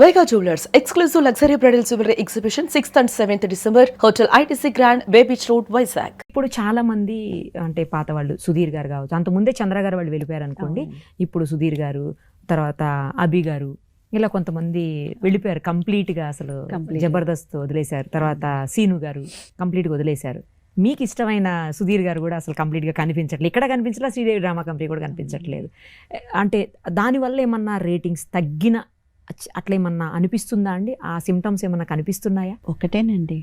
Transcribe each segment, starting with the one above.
Vega Jewelers, exclusive luxury bridal jewelry exhibition 6th and 7th December, Hotel ITC Grand, Bay Beach Road, Vizag. ఇప్పుడు చాలా మంది అంటే పాత వాళ్ళు సుధీర్ గారు కావచ్చు, అంతకుముందే చంద్ర గారు వాళ్ళు వెళ్ళిపోయారు అనుకోండి. ఇప్పుడు సుధీర్ గారు, తర్వాత అభి గారు, ఇలా కొంతమంది వెళ్ళిపోయారు కంప్లీట్గా. అసలు జబర్దస్త్ వదిలేశారు. తర్వాత సీను గారు కంప్లీట్గా వదిలేశారు. మీకు ఇష్టమైన సుధీర్ గారు కూడా అసలు కంప్లీట్గా కనిపించట్లేదు. ఇక్కడ కనిపించట్లేదు, శ్రీదేవి డ్రామా కంపెనీ కూడా కనిపించట్లేదు. అంటే దానివల్ల ఏమన్నా రేటింగ్స్ తగ్గిన అట్లా ఏమన్నా అనిపిస్తుందా అండి? ఆ సిమ్టమ్స్ ఏమన్నా కనిపిస్తున్నాయా? ఒకటేనండి,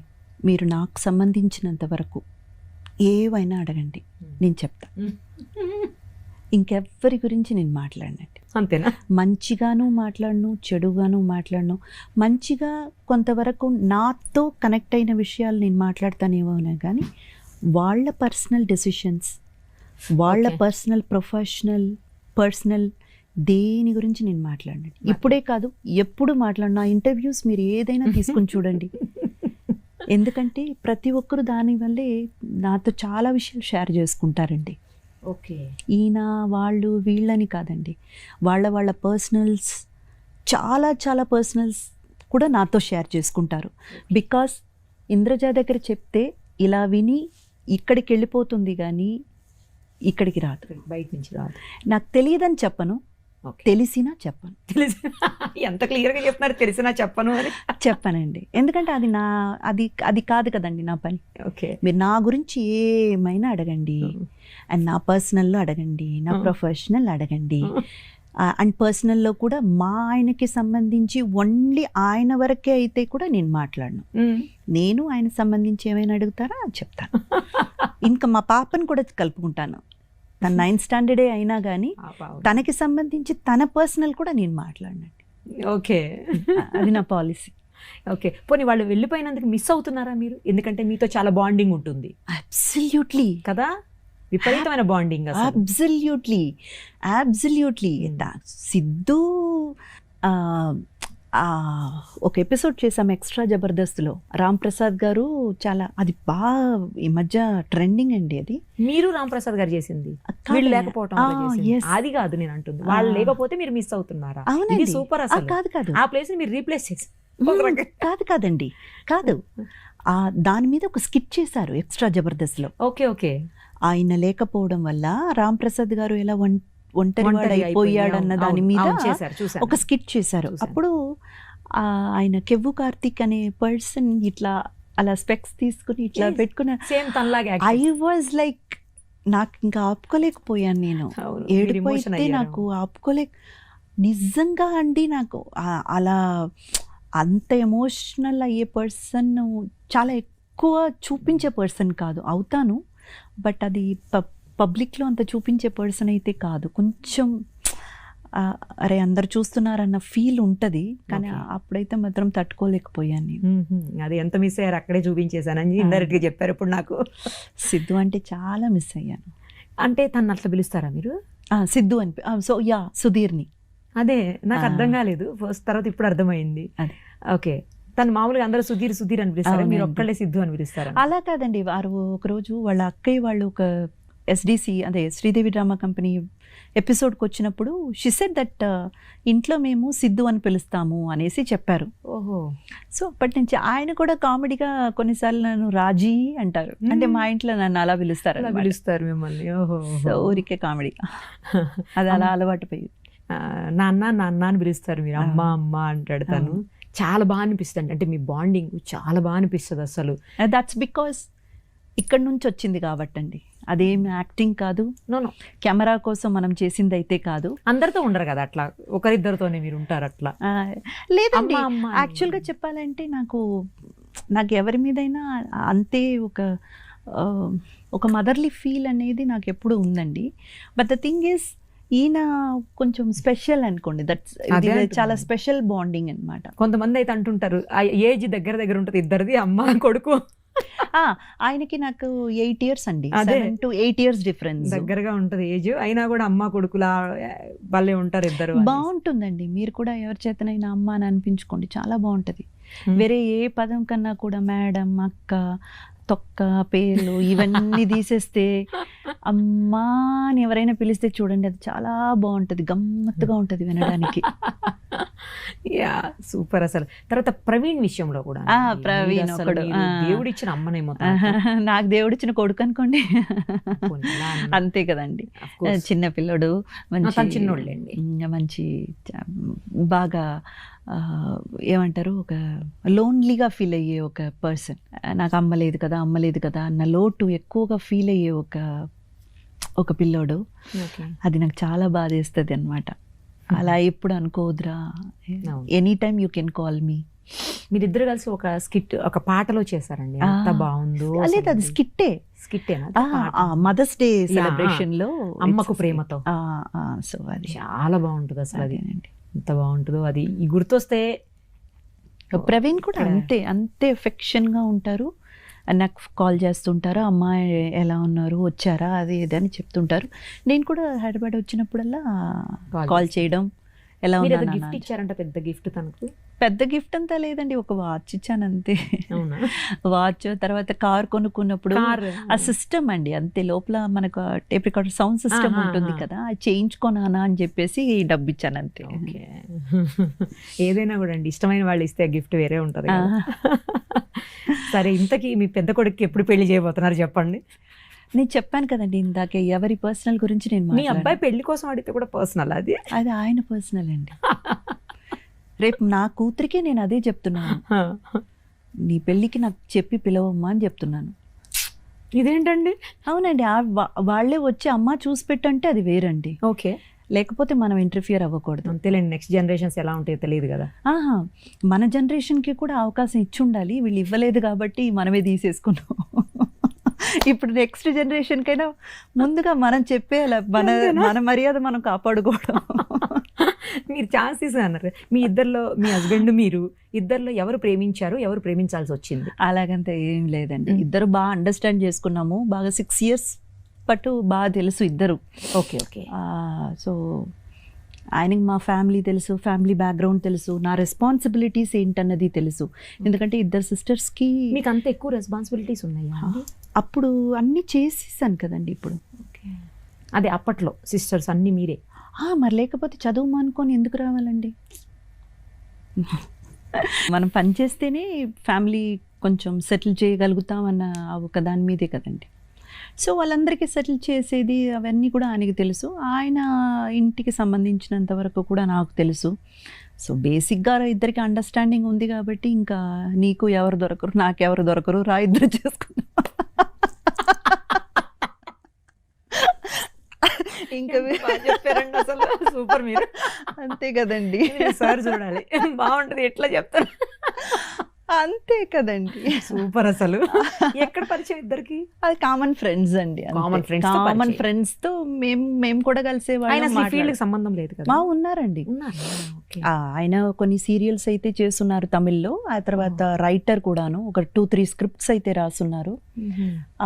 మీరు నాకు సంబంధించినంత వరకు ఏవైనా అడగండి, నేను చెప్తా. ఇంకెవ్వరి గురించి నేను మాట్లాడినండి. అంతేనా? మంచిగాను మాట్లాడను, చెడుగాను మాట్లాడను. మంచిగా కొంతవరకు నాతో కనెక్ట్ అయిన విషయాలు నేను మాట్లాడతానేమో కానీ వాళ్ళ పర్సనల్ డెసిషన్స్, వాళ్ళ పర్సనల్ పర్సనల్ దేని గురించి నేను మాట్లాడినండి. ఇప్పుడే కాదు, ఎప్పుడు మాట్లాడినా ఇంటర్వ్యూస్ మీరు ఏదైనా తీసుకుని చూడండి. ఎందుకంటే ప్రతి ఒక్కరు దానివల్లే నాతో చాలా విషయాలు షేర్ చేసుకుంటారండి. ఓకే, ఈయన వాళ్ళు వీళ్ళని కాదండి, వాళ్ళ పర్సనల్స్, చాలా పర్సనల్స్ కూడా నాతో షేర్ చేసుకుంటారు. బికాస్ ఇంద్రజ దగ్గర చెప్తే ఇలా విని ఇక్కడికి వెళ్ళిపోతుంది కానీ ఇక్కడికి రాదు, బయట నుంచి రాదు. నాకు తెలియదని చెప్పను, తెలిసినా చెప్పను. ఎంత క్లియర్గా చెప్తున్నారు, తెలిసినా చెప్పను అని. చెప్పనండి, ఎందుకంటే అది కాదు కదండి నా పని. ఓకే, మీరు నా గురించి ఏమైనా అడగండి, అండ్ నా పర్సనల్లో అడగండి, నా ప్రొఫెషనల్ అడగండి. అండ్ పర్సనల్లో కూడా మా ఆయనకి సంబంధించి ఓన్లీ ఆయన వరకే అయితే కూడా నేను మాట్లాడను. నేను ఆయన సంబంధించి ఏమైనా అడుగుతారా చెప్తాను. ఇంకా మా పాపను కూడా కలుపుకుంటాను. తన 9th స్టాండర్డే అయినా కానీ తనకి సంబంధించి తన పర్సనల్ కూడా నేను మాట్లాడినండి. ఓకే, అది నా పాలసీ. ఓకే, పోనీ వాళ్ళు వెళ్ళిపోయినందుకు మిస్ అవుతున్నారా మీరు? ఎందుకంటే మీతో చాలా బాండింగ్ ఉంటుంది. అబ్సల్యూట్లీ కదా, విపరీతమైన బాండింగ్. అబ్సల్యూట్లీ సిద్ధు ఒక ఎపిసోడ్ చేసాం ఎక్స్ట్రా జబర్దస్త్లో. రామ్ ప్రసాద్ గారు చాలా, అది బాగా ఈ మధ్య ట్రెండింగ్ అండి. అది మీరు రామ్ ప్రసాద్ గారు చేసింది, వీళ్ళు లేకపోవటం అది కాదు నేను అంటుంది. వాళ్ళు లేకపోతే మీరు మిస్ అవుతున్నారా? అవునండి, సూపర్. అసలు కాదు, ఆ ప్లేస్ ని మీరు రీప్లేస్ చేసి కాదండి, కాదు. దాని మీద ఒక స్కిట్ చేశారు ఎక్స్ట్రా జబర్దస్త్లో. ఓకే, ఆయన లేకపోవడం వల్ల రామ్ ప్రసాద్ గారు ఎలా ఒంటరివాడు అయిపోయాడన్న దాని మీద ఒక స్కిట్ చేశారు. అప్పుడు ఆయన కెవ్వు కార్తిక్ అనే పర్సన్ ఇట్లా అలా స్పెక్స్ తీసుకుని ఇట్లా పెట్టుకున్న, ఐ వాజ్ లైక్, నాకు ఇంకా ఆపుకోలేకపోయాను. నేను ఏడిపోయితే నాకు నిజంగా అండి, నాకు అలా అంత ఎమోషనల్ అయ్యే పర్సన్, చాలా ఎక్కువ చూపించే పర్సన్ కాదు, అవుతాను బట్ అది పబ్లిక్లో అంత చూపించే పర్సన్ అయితే కాదు. కొంచెం అరే అందరు చూస్తున్నారన్న ఫీల్ ఉంటుంది, కానీ అప్పుడైతే మాత్రం తట్టుకోలేకపోయాను నేను. అది ఎంత మిస్ అయ్యారు, అక్కడే చూపించేశానని ఇండైరెక్ట్గా చెప్పారు. ఇప్పుడు నాకు సిద్ధు అంటే చాలా మిస్ అయ్యాను. అంటే తను అట్లా పిలుస్తారా మీరు? సిద్ధు అని. సో సుధీర్ని. అదే నాకు అర్థం కాలేదు ఫస్ట్, తర్వాత ఇప్పుడు అర్థమైంది. ఓకే, తను మామూలుగా అందరూ సుధీర్ అని పిలుస్తారు, మీరు ఒక్కళ్ళే సిద్ధు అని పిలుస్తారు? అలా కాదండి, వారు ఒకరోజు వాళ్ళ అక్కయ్య వాళ్ళు ఒక SDC అదే శ్రీదేవి డ్రామా కంపెనీ ఎపిసోడ్కి వచ్చినప్పుడు షీ సెడ్ దట్ ఇంట్లో మేము సిద్ధు అని పిలుస్తాము అనేసి చెప్పారు. ఓహో, సో అప్పటి నుంచి ఆయన కూడా కామెడీగా కొన్నిసార్లు నన్ను రాజీ అంటారు, అంటే మా ఇంట్లో నన్ను అలా పిలుస్తారు మిమ్మల్ని. ఓహో, సో ఊరికే కామెడీ, అది అలా అలవాటు పోయి. నాన్న అని పిలుస్తారు మీరు, అమ్మ అంటాడు తను. చాలా బాగా అనిపిస్తుంది, అంటే మీ బాండింగ్ చాలా బాగా అనిపిస్తుంది అసలు. దట్స్ బికాస్ ఇక్కడ నుంచి వచ్చింది కాబట్టి అండి, అదేం యాక్టింగ్ కాదు, నో కెమెరా కోసం మనం చేసింది అయితే కాదు. అందరితో ఉండరు కదా అట్లా, ఒకరిద్దరితోనే మీరు ఉంటారు అట్లా? లేదండి, యాక్చువల్గా చెప్పాలంటే నాకు ఎవరి మీదైనా అంతే ఒక మదర్లీ ఫీల్ అనేది నాకు ఎప్పుడు ఉందండి. బట్ ద థింగ్ ఈస్, ఈయన కొంచెం స్పెషల్ అనుకోండి, దట్స్ చాలా స్పెషల్ బాండింగ్ అనమాట. కొంతమంది అయితే అంటుంటారు ఏజ్ దగ్గర ఉంటుంది ఇద్దరిది, అమ్మ కొడుకు. ఆయనకి నాకు 8 years అండి, 7 to 8 years డిఫరెన్స్. దగ్గరగా ఉంటుంది ఏజ్, అయినా కూడా అమ్మ కొడుకులా వాళ్ళే ఉంటారు ఇద్దరు. బాగుంటుందండి, మీరు కూడా ఎవరి చేతనైనా అమ్మ అని అనిపించుకోండి, చాలా బాగుంటుంది. వేరే ఏ పదం కన్నా కూడా మేడం, అక్క, తొక్క పేర్లు ఇవన్నీ తీసేస్తే అమ్మా అని ఎవరైనా పిలిస్తే చూడండి, అది చాలా బాగుంటది, గమ్మత్తుగా ఉంటది వినడానికి. Yeah super. అసలు తర్వాత ప్రవీణ్ విషయంలో కూడా ప్రవీణ్ ఒకడు దేవుడిచ్చిన అమ్మనేమో. నాకు దేవుడిచ్చిన కొడుకు అనుకోండి, అంతే కదండి. చిన్న పిల్లడు, మంచి చిన్నోళ్ళండి, మంచి బాగా ఏమంటారు, ఒక లోన్లీగా ఫీల్ అయ్యే ఒక పర్సన్. నాకు అమ్మలేదు కదా అన్న లోటు ఎక్కువగా ఫీల్ అయ్యే ఒక పిల్లోడు. అది నాకు చాలా బాధేస్తుంది అనమాట. అలా ఎప్పుడు అనుకోవద్దురా, any time you can call me. మీరిద్దరు కలిసి ఒక స్కిట్, ఒక పాటలో చేశారండి, ఎంత బాగుందో. లేదు అది స్కిట్టేనా, మదర్స్ డే సెలబ్రేషన్ లో అమ్మకు ప్రేమతో. సో అది చాలా బాగుంటుంది అసలు, అది ఎంత బాగుంటుందో. అది ఈ గుర్తొస్తే. ప్రవీణ్ కూడా అంతే ఎఫెక్షన్ గా ఉంటారు, నాకు కాల్ చేస్తుంటారు, అమ్మాయి ఎలా ఉన్నారు, వచ్చారా, అది ఇది అని చెప్తుంటారు. నేను కూడా హైదరాబాద్ వచ్చినప్పుడల్లా కాల్ చేయడం, ఎలా ఉన్నా. గిఫ్ట్ ఇచ్చారంట, పెద్ద గిఫ్ట్ తనకు. పెద్ద గిఫ్ట్ అంతా లేదండి, ఒక వాచ్ ఇచ్చాను అంతే. వాచ్, తర్వాత కార్ కొనుక్కున్నప్పుడు ఆ సిస్టమ్ అండి అంతే, లోపల మనకు టేప్ రికార్డర్ సౌండ్ సిస్టమ్ ఉంటుంది కదా, అది చేయించుకోనా అని చెప్పేసి డబ్బు ఇచ్చాను అంతే. ఏదైనా కూడా అండి, ఇష్టమైన వాళ్ళు ఇస్తే గిఫ్ట్ వేరే ఉంటుంది. సరే, ఇంతకీ మీ పెద్ద కొడుకు ఎప్పుడు పెళ్లి చేయబోతున్నారు చెప్పండి. నేను చెప్పాను కదండి ఇందాకే, ఎవరి పర్సనల్ గురించి నేను. మీ అబ్బాయి పెళ్లి కోసం అడిగితే కూడా పర్సనల్, అది ఆయన పర్సనల్ అండి. రేపు నా కూతురికే నేను అదే చెప్తున్నాను, నీ పెళ్ళికి నాకు చెప్పి పిలవమ్మా అని చెప్తున్నాను. ఇదేంటండి? అవునండి, వాళ్ళే వచ్చి అమ్మ చూసి పెట్టంటే అది వేరండి. ఓకే, లేకపోతే మనం ఇంటర్ఫియర్ అవ్వకూడదు. అంతేలేండి, నెక్స్ట్ జనరేషన్స్ ఎలా ఉంటాయో తెలియదు కదా. మన జనరేషన్కి కూడా అవకాశం ఇచ్చి ఉండాలి, వీళ్ళు ఇవ్వలేదు కాబట్టి మనమే తీసేసుకున్నాం. ఇప్పుడు నెక్స్ట్ జనరేషన్ కైనా ముందుగా మనం చెప్పేయాలి, మన మర్యాద మనం కాపాడుకోవడం. మీరు ఛాన్స్ అన్నారు, మీ ఇద్దరిలో, మీ హస్బెండ్ మీరు ఇద్దరిలో ఎవరు ప్రేమించారు, ఎవరు ప్రేమించాల్సి వచ్చింది? అలాగంతా ఏం లేదండి, ఇద్దరు బాగా అండర్స్టాండ్ చేసుకున్నాము, బాగా 6 years పట్టు బాగా తెలుసు ఇద్దరు. ఓకే. సో ఆయనకి మా ఫ్యామిలీ తెలుసు, ఫ్యామిలీ బ్యాక్గ్రౌండ్ తెలుసు, నా రెస్పాన్సిబిలిటీస్ ఏంటన్నది తెలుసు. ఎందుకంటే ఇద్దరు సిస్టర్స్కి. మీకు అంత ఎక్కువ రెస్పాన్సిబిలిటీస్ ఉన్నాయా? అప్పుడు అన్నీ చేసేసాను కదండి ఇప్పుడు. అదే అప్పట్లో సిస్టర్స్ అన్నీ మీరే. మరి లేకపోతే చదువు మానుకొని ఎందుకు రావాలండి? మనం పని చేస్తేనే ఫ్యామిలీ కొంచెం సెటిల్ చేయగలుగుతామన్న ఒక దాని మీదే కదండి. సో వాళ్ళందరికీ సెటిల్ చేసేది అవన్నీ కూడా ఆయనకి తెలుసు, ఆయన ఇంటికి సంబంధించినంత వరకు కూడా నాకు తెలుసు. సో బేసిక్గా ఇద్దరికి అండర్స్టాండింగ్ ఉంది కాబట్టి ఇంకా నీకు ఎవరు దొరకరు, నాకెవరు దొరకరు, రా ఇద్దరు చేసుకున్నా. ఇంకా చెప్పారండి అసలు, సూపర్. మీరు అంతే కదండి, సార్ చూడాలి, బాగుంటుంది ఎట్లా చెప్తారు. అంతే కదండి, సూపర్. అసలు ఎక్కడ పరిచయం ఇద్దరికి? అది కామన్ ఫ్రెండ్స్ అండి, కామన్ ఫ్రెండ్స్ తో మేము కూడా కలిసేవాళ్ళం. ఫీల్డ్ కి సంబంధం లేదు కదా? ఉన్నారండి, ఆయన కొన్ని సీరియల్స్ అయితే చేస్తున్నారు తమిళ్లో, ఆ తర్వాత రైటర్ కూడాను, ఒక 2-3 స్క్రిప్ట్స్ అయితే రాసున్నారు,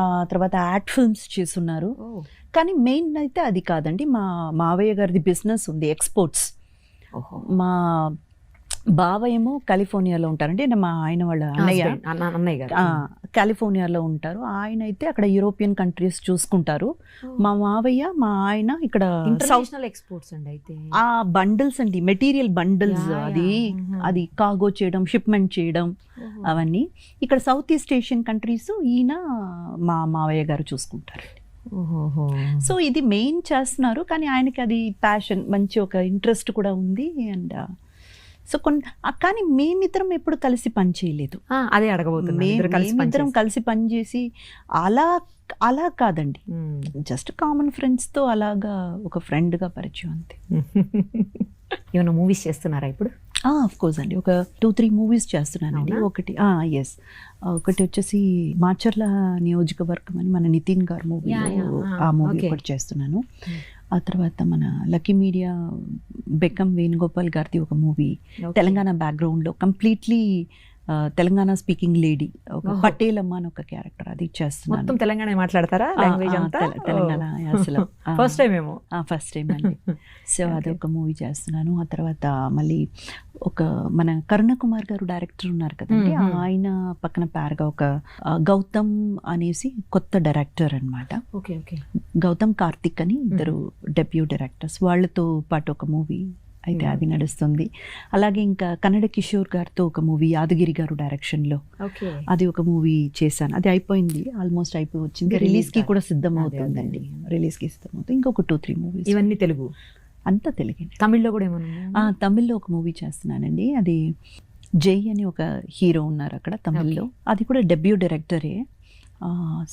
ఆ తర్వాత యాడ్ ఫిల్మ్స్ చేస్తున్నారు. కానీ మెయిన్ అయితే అది కాదండి, మా మావయ్య గారిది బిజినెస్ ఉంది, ఎక్స్పోర్ట్స్. మా బావ ఏమో కాలిఫోర్నియాలో ఉంటారండి, మా ఆయన వాళ్ళ అన్నయ్య గారు కాలిఫోర్నియాలో ఉంటారు. ఆయన అయితే అక్కడ యూరోపియన్ కంట్రీస్ చూసుకుంటారు. మా మావయ్య, మా ఆయన ఇక్కడ ఇంటర్నేషనల్ ఎక్స్పోర్ట్స్ అండి. అయితే ఆ బండిల్స్ అండి, మెటీరియల్ బండిల్స్, అది కార్గో చేయడం, షిప్మెంట్ చేయడం, అవన్నీ ఇక్కడ సౌత్ ఈస్ట్ ఏషియన్ కంట్రీస్ ఈయన మా మావయ్య గారు చూసుకుంటారు. సో ఇది మెయిన్ చేస్తున్నారు, కానీ ఆయనకి అది ప్యాషన్, మంచి ఒక ఇంట్రెస్ట్ కూడా ఉంది. అండ్ సో కానీ మేమిద్దరం ఎప్పుడు కలిసి పని చేయలేదు. అదే అడగబోతున్నా, మేమిద్దరం కలిసి పని చేసి అలా కాదండి, జస్ట్ కామన్ ఫ్రెండ్స్తో అలాగా ఒక ఫ్రెండ్గా పరిచయం అంతే. ఏమైనా మూవీస్ చేస్తున్నారా ఇప్పుడు? ఆఫ్ కోర్స్ అండి, ఒక 2-3 మూవీస్ చేస్తున్నానండి. ఒకటి వచ్చేసి మాచర్ల నియోజకవర్గం అని మన నితిన్ గారు మూవీ, ఆ మూవీ ఒకటి చేస్తున్నాను. ఆ తర్వాత మన లక్కీ మీడియా బెక్కం వేణుగోపాల్ గారిది ఒక మూవీ, తెలంగాణ బ్యాక్గ్రౌండ్లో కంప్లీట్లీ తెలంగాణ స్పీకింగ్ లేడీ, ఒక పటేలమ్మ అని ఒక క్యారెక్టర్, అది చేస్తున్నాను. మొత్తం తెలంగాణ మాట్లాడతారా లాంగ్వేజ్ అంతా? తెలంగాణ యాసలో ఫస్ట్ టైం ఏమో. ఫస్ట్ టైం అండి. సో అదొక మూవీ చేస్తున్నాను. ఆ తర్వాత మళ్ళీ ఒక మన కరుణ కుమార్ గారు డైరెక్టర్ ఉన్నారు కదండి, ఆయన పక్కన పేరుగా ఒక గౌతమ్ అనేసి కొత్త డైరెక్టర్ అన్నమాట. Okay okay. గౌతమ్ కార్తిక్ అని ఇద్దరు డెబ్యూ డైరెక్టర్స్, వాళ్ళతో పాటు ఒక మూవీ అయితే అది నడుస్తుంది. అలాగే ఇంకా కన్నడ కిషోర్ గారితో ఒక మూవీ యాదగిరి గారు డైరెక్షన్లో, అది ఒక మూవీ చేశాను. అది అయిపోయింది, ఆల్మోస్ట్ అయిపోయి వచ్చింది. రిలీజ్కి కూడా సిద్ధం అవుతుందండి, రిలీజ్కి సిద్ధం అవుతుంది. ఇంకొక 2-3 మూవీస్. ఇవన్నీ తెలుగు? అంతా తెలుగు. తమిళ్లో కూడా ఏమన్నా? తమిళ్లో ఒక మూవీ చేస్తున్నానండి, అది జై అని ఒక హీరో ఉన్నారు అక్కడ తమిళ్లో, అది కూడా డెబ్యూ డైరెక్టరే.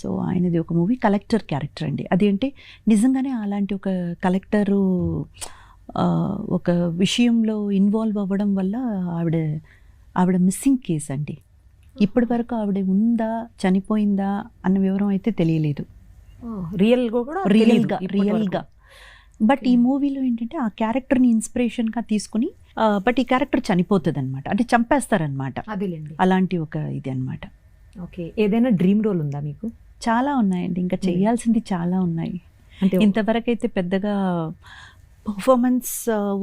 సో ఆయనది ఒక మూవీ కలెక్టర్ క్యారెక్టర్ అండి. అదేంటి నిజంగానే అలాంటి ఒక కలెక్టరు ఒక విషయంలో ఇన్వాల్వ్ అవ్వడం వల్ల ఆవిడ మిస్సింగ్ కేస్ అండి. ఇప్పటి వరకు ఆవిడ ఉందా చనిపోయిందా అన్న వివరం అయితే తెలియలేదు రియల్గా. బట్ ఈ మూవీలో ఏంటంటే ఆ క్యారెక్టర్ని ఇన్స్పిరేషన్గా తీసుకుని బట్ ఈ క్యారెక్టర్ చనిపోతుంది అనమాట, అంటే చంపేస్తారనమాట. అలాంటి ఒక ఇది అనమాట. ఓకే. ఏదైనా డ్రీమ్ రోల్ ఉందా మీకు? చాలా ఉన్నాయండి, ఇంకా చేయాల్సింది చాలా ఉన్నాయి. ఇంతవరకు అయితే పెద్దగా పర్ఫార్మెన్స్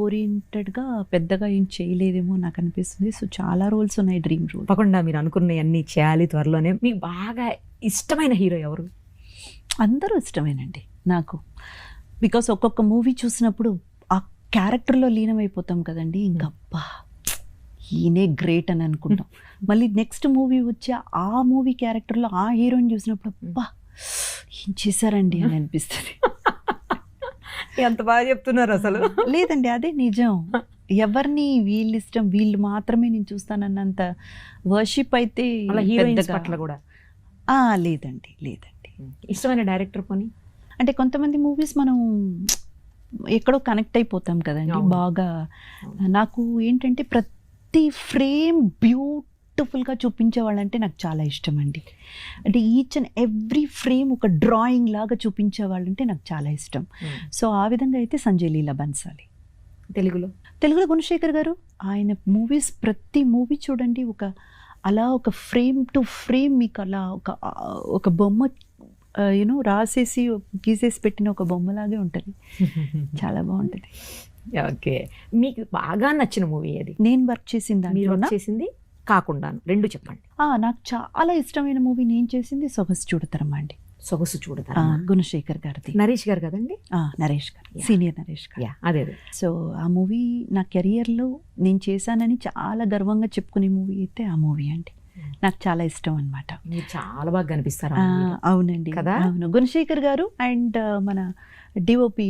ఓరియంటెడ్గా పెద్దగా ఏం చేయలేదేమో నాకు అనిపిస్తుంది. సో చాలా రోల్స్ ఉన్నాయి డ్రీమ్ రోల్. తప్పకుండా మీరు అనుకున్నవన్నీ చేయాలి త్వరలోనే. మీకు బాగా ఇష్టమైన హీరో ఎవరు? అందరూ ఇష్టమేనండి నాకు, బికాస్ ఒక్కొక్క మూవీ చూసినప్పుడు ఆ క్యారెక్టర్లో లీనమైపోతాం కదండి, ఇంకా అబ్బా ఈయనే గ్రేట్ అని అనుకుంటాం. మళ్ళీ నెక్స్ట్ మూవీ వచ్చి ఆ మూవీ క్యారెక్టర్లో ఆ హీరోని చూసినప్పుడు అబ్బా ఏం చేశారండి అని అనిపిస్తుంది. ఎంత బాగా చెప్తున్నారు అసలు. లేదండి అదే నిజం. ఎవరిని వీళ్ళు ఇష్టం వీళ్ళు మాత్రమే నేను చూస్తానన్నంత వర్షిప్ అయితే పట్ల కూడా లేదండి. ఇష్టమైన డైరెక్టర్ పోనీ? అంటే కొంతమంది మూవీస్ మనం ఎక్కడో కనెక్ట్ అయిపోతాం కదండి బాగా. నాకు ఏంటంటే ప్రతి ఫ్రేమ్ బ్యూటిఫుల్గా చూపించే వాళ్ళంటే నాకు చాలా ఇష్టం అండి. అంటే ఈచ్ అండ్ ఎవ్రీ ఫ్రేమ్ ఒక డ్రాయింగ్ లాగా చూపించే వాళ్ళంటే నాకు చాలా ఇష్టం. సో ఆ విధంగా అయితే సంజయ్ లీలా బన్సాలి. తెలుగులో గుణశేఖర్ గారు, ఆయన మూవీస్ ప్రతి మూవీ చూడండి అలా ఒక ఫ్రేమ్ టు ఫ్రేమ్ మీకు అలా ఒక బొమ్మ రాసేసి గీసేసి పెట్టిన ఒక బొమ్మలాగే ఉంటుంది. చాలా బాగుంటుంది. ఓకే. మీకు బాగా నచ్చిన మూవీ ఏది? నేను వర్క్ చేసింది కాకుండా రెండు చెప్పండి. నాకు చాలా ఇష్టమైన మూవీ నేను చేసింది సొగసు చూడతరమా అండి. సొగసు చూడతరమా గుణశేఖర్ గారిది. నరేష్ గారు కదండి? నరేష్ గారు, సీనియర్ నరేష్ గారు. అదే. సో ఆ మూవీ నా కెరియర్లో నేను చేశానని చాలా గర్వంగా చెప్పుకునే మూవీ అయితే ఆ మూవీ అండి. నాకు చాలా ఇష్టం అనమాట. మీరు చాలా బాగా కనిపిస్తారు. అవునండి కదా. అవును, గుణశేఖర్ గారు అండ్ మన డిఓపి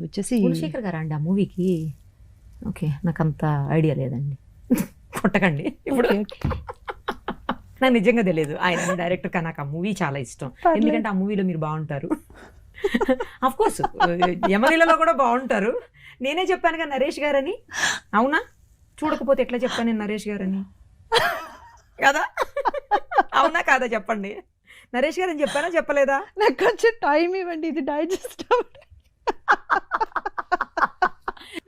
వచ్చేసి గుణశేఖర్ గారు అండి ఆ మూవీకి. ఓకే, నాకు అంత ఐడియా లేదండి, కొట్టకండి ఇప్పుడు. నాకు నిజంగా తెలియదు ఆయన డైరెక్టర్, కానీ నాకు ఆ మూవీ చాలా ఇష్టం. ఎందుకంటే ఆ మూవీలో మీరు బాగుంటారు. అఫ్ కోర్స్ యమనిలలో కూడా బాగుంటారు. నేనే చెప్పాను కదా నరేష్ గారని. అవునా? చూడకపోతే ఎట్లా చెప్పాను నేను నరేష్ గారని కదా? అవునా కాదా చెప్పండి. నరేష్ గారు అని చెప్పానా చెప్పలేదా? నాకు కొంచెం టైం ఇవ్వండి, ఇది డైజెస్ట్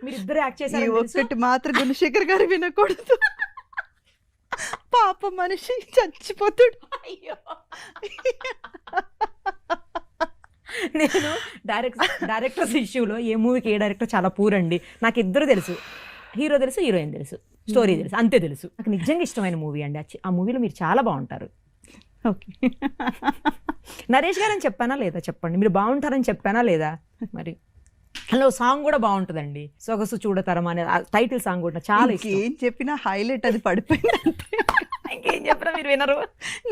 మీరిద్దరు యాక్ట్ చేశారు. ఒక్కటి మాత్రం గుణశేఖర్ గారు వినకూడదు, పాప మనిషి చచ్చిపోతాడు. అయ్యో, నేను డైరెక్టర్స్ ఇష్యూలో ఏ మూవీకి ఏ డైరెక్టర్ చాలా పూరండి. నాకు ఇద్దరు తెలుసు, హీరో తెలుసు, హీరోయిన్ తెలుసు, స్టోరీ తెలుసు, అంతే తెలుసు. నాకు నిజంగా ఇష్టమైన మూవీ అండి. ఆ మూవీలో మీరు చాలా బాగుంటారు. ఓకే. నరేష్ గారు అని చెప్పానా లేదా చెప్పండి. మీరు బాగుంటారని చెప్పానా లేదా? మరి హలో సాంగ్ కూడా బాగుంటుందండి, సొగసు చూడతరమా అనే టైటిల్ సాంగ్ కూడా చాలా ఇష్టం. ఏం చెప్పినా హైలైట్ అది పడిపోయింది. ఇంకేం చెప్పినా మీరు వినరు.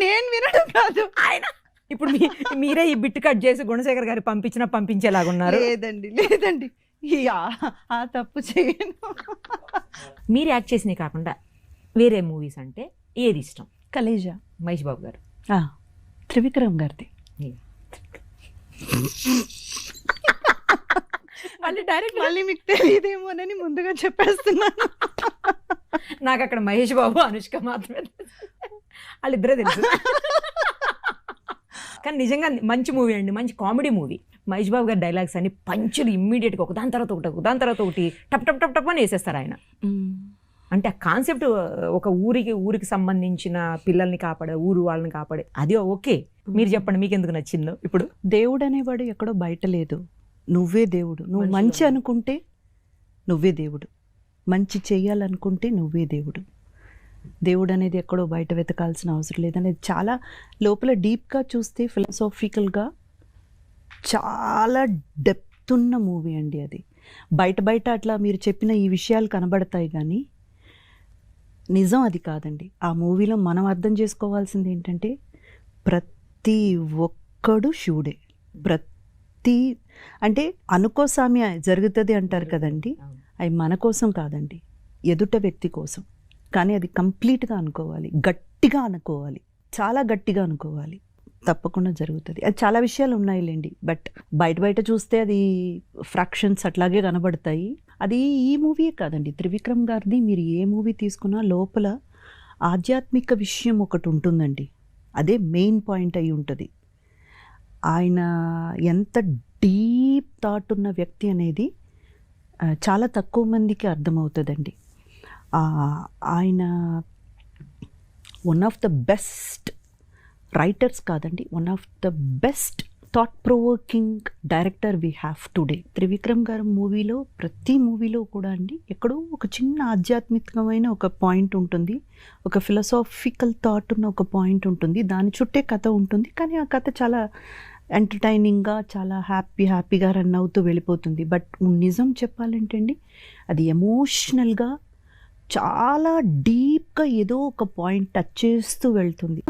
నేను వినడం కాదు, ఆయన ఇప్పుడు మీరే ఈ బిట్ కట్ చేసి గుణశేఖర్ గారికి పంపించేలాగున్నారు. లేదండి ఆ తప్పు చేయను. మీరు యాక్ట్ చేసినవి కాకుండా వేరే మూవీస్ అంటే ఏది ఇష్టం? కలేజా, మహేష్ బాబు గారు. త్రివిక్రమ్ గారిది. మళ్ళీ మీకు తెలియదేమోనని ముందుగా చెప్పేస్తున్నాను. నాకు అక్కడ మహేష్ బాబు, అనుష్క మాత్రమే వాళ్ళిద్దరే తెలుసు. కానీ నిజంగా మంచి మూవీ అండి, మంచి కామెడీ మూవీ. మహేష్ బాబు గారి డైలాగ్స్ అన్ని పంచులు ఇమ్మీడియట్గా ఒకదాని తర్వాత ఒకటి టప్ టప్ టప్ టప్ అని వేసేస్తారు ఆయన. అంటే ఆ కాన్సెప్ట్ ఒక ఊరికి సంబంధించిన పిల్లల్ని కాపాడే ఊరు వాళ్ళని కాపాడే అది ఓకే. మీరు చెప్పండి మీకు ఎందుకు నచ్చిందో. ఇప్పుడు దేవుడు అనేవాడు ఎక్కడో బయట లేదు, నువ్వే దేవుడు. నువ్వు మంచి అనుకుంటే నువ్వే దేవుడు, మంచి చెయ్యాలనుకుంటే నువ్వే దేవుడు. దేవుడు అనేది ఎక్కడో బయట వెతకాల్సిన అవసరం లేదనేది చాలా లోపల డీప్గా చూస్తే ఫిలాసాఫికల్గా చాలా డెప్త్ ఉన్న మూవీ అండి అది. బయట అట్లా మీరు చెప్పిన ఈ విషయాలు కనబడతాయి కానీ నిజం అది కాదండి. ఆ మూవీలో మనం అర్థం చేసుకోవాల్సింది ఏంటంటే ప్రతి ఒక్కడు శివుడే. అంటే అనుకోసామి జరుగుతుంది అంటారు కదండి, అవి మన కోసం కాదండి, ఎదుట వ్యక్తి కోసం. కానీ అది కంప్లీట్గా అనుకోవాలి, గట్టిగా అనుకోవాలి, చాలా గట్టిగా అనుకోవాలి, తప్పకుండా జరుగుతుంది. అది చాలా విషయాలు ఉన్నాయిలేండి, బట్ బయట చూస్తే అది ఫ్రాక్షన్స్ అట్లాగే కనబడతాయి. అది ఈ మూవీయే కాదండి, త్రివిక్రమ్ గారిది మీరు ఏ మూవీ తీసుకున్నా లోపల ఆధ్యాత్మిక విషయం ఒకటి ఉంటుందండి. అదే మెయిన్ పాయింట్ అయి ఉంటుంది. ఆయన ఎంత డీప్ థాట్ ఉన్న వ్యక్తి అనేది చాలా తక్కువ మందికి అర్థమవుతుందండి. ఆయన one of the best writers కాదండి, one of the best thought provoking director we have today. Trivikram గారి మూవీలో ప్రతి మూవీలో కూడా అండి ఎక్కడో ఒక చిన్న ఆధ్యాత్మికమైన ఒక పాయింట్ ఉంటుంది, ఒక ఫిలాసాఫికల్ థాట్ ఉన్న ఒక పాయింట్ ఉంటుంది, దాని చుట్టే కథ ఉంటుంది. కానీ ఆ కథ చాలా ఎంటర్టైనింగ్గా, చాలా హ్యాపీగా రన్ అవుతూ వెళ్ళిపోతుంది. బట్ నిజం చెప్పాలంటే అండి అది ఎమోషనల్గా చాలా డీప్గా ఏదో ఒక పాయింట్ టచ్ చేస్తూ వెళ్తుంది.